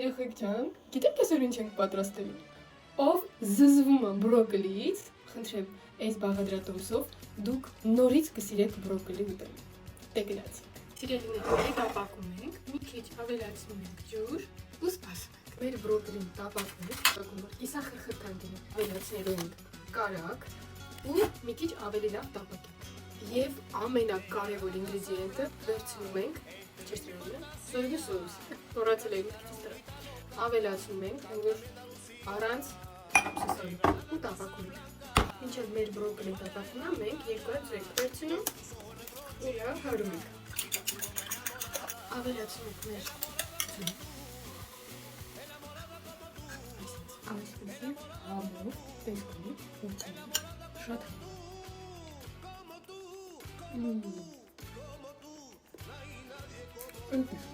Երեխեք ջան, գիտեք այսօր ինչ ենք պատրաստելու։ Ով զզվում է բրոկոլիից, խնդրեմ, այս բաղադրատոմսով դուք նորից կսիրեք բրոկոլի ուտել։ Դե գնացինք։ Սիրելիների տապակում ենք, մի քիչ ավելացնում ենք ջուր ու սպասում ենք։ Մեր բրոկոլին տապակում ենք, իսա խրխրթան ավելացնելու ենք կարագ ու մի քիչ ավելի լավ տապակենք։ Եվ ամենակարևոր ինգրեդիենտը վերցնում ենք սոյու սոուս, նորացել եմ ավելացնում ենք, որ առանց սոսալու ու տապակում ենք։ Մինչև մեր բրոկոլին տապակում է, մենք երկու հատ զույգ վերցնում ու լավ հարում ենք։ Ավելացնում ենք մեր ձույգ։ Այսպեսի համով, տեսքնի, ուտել, շատ Ընտեղ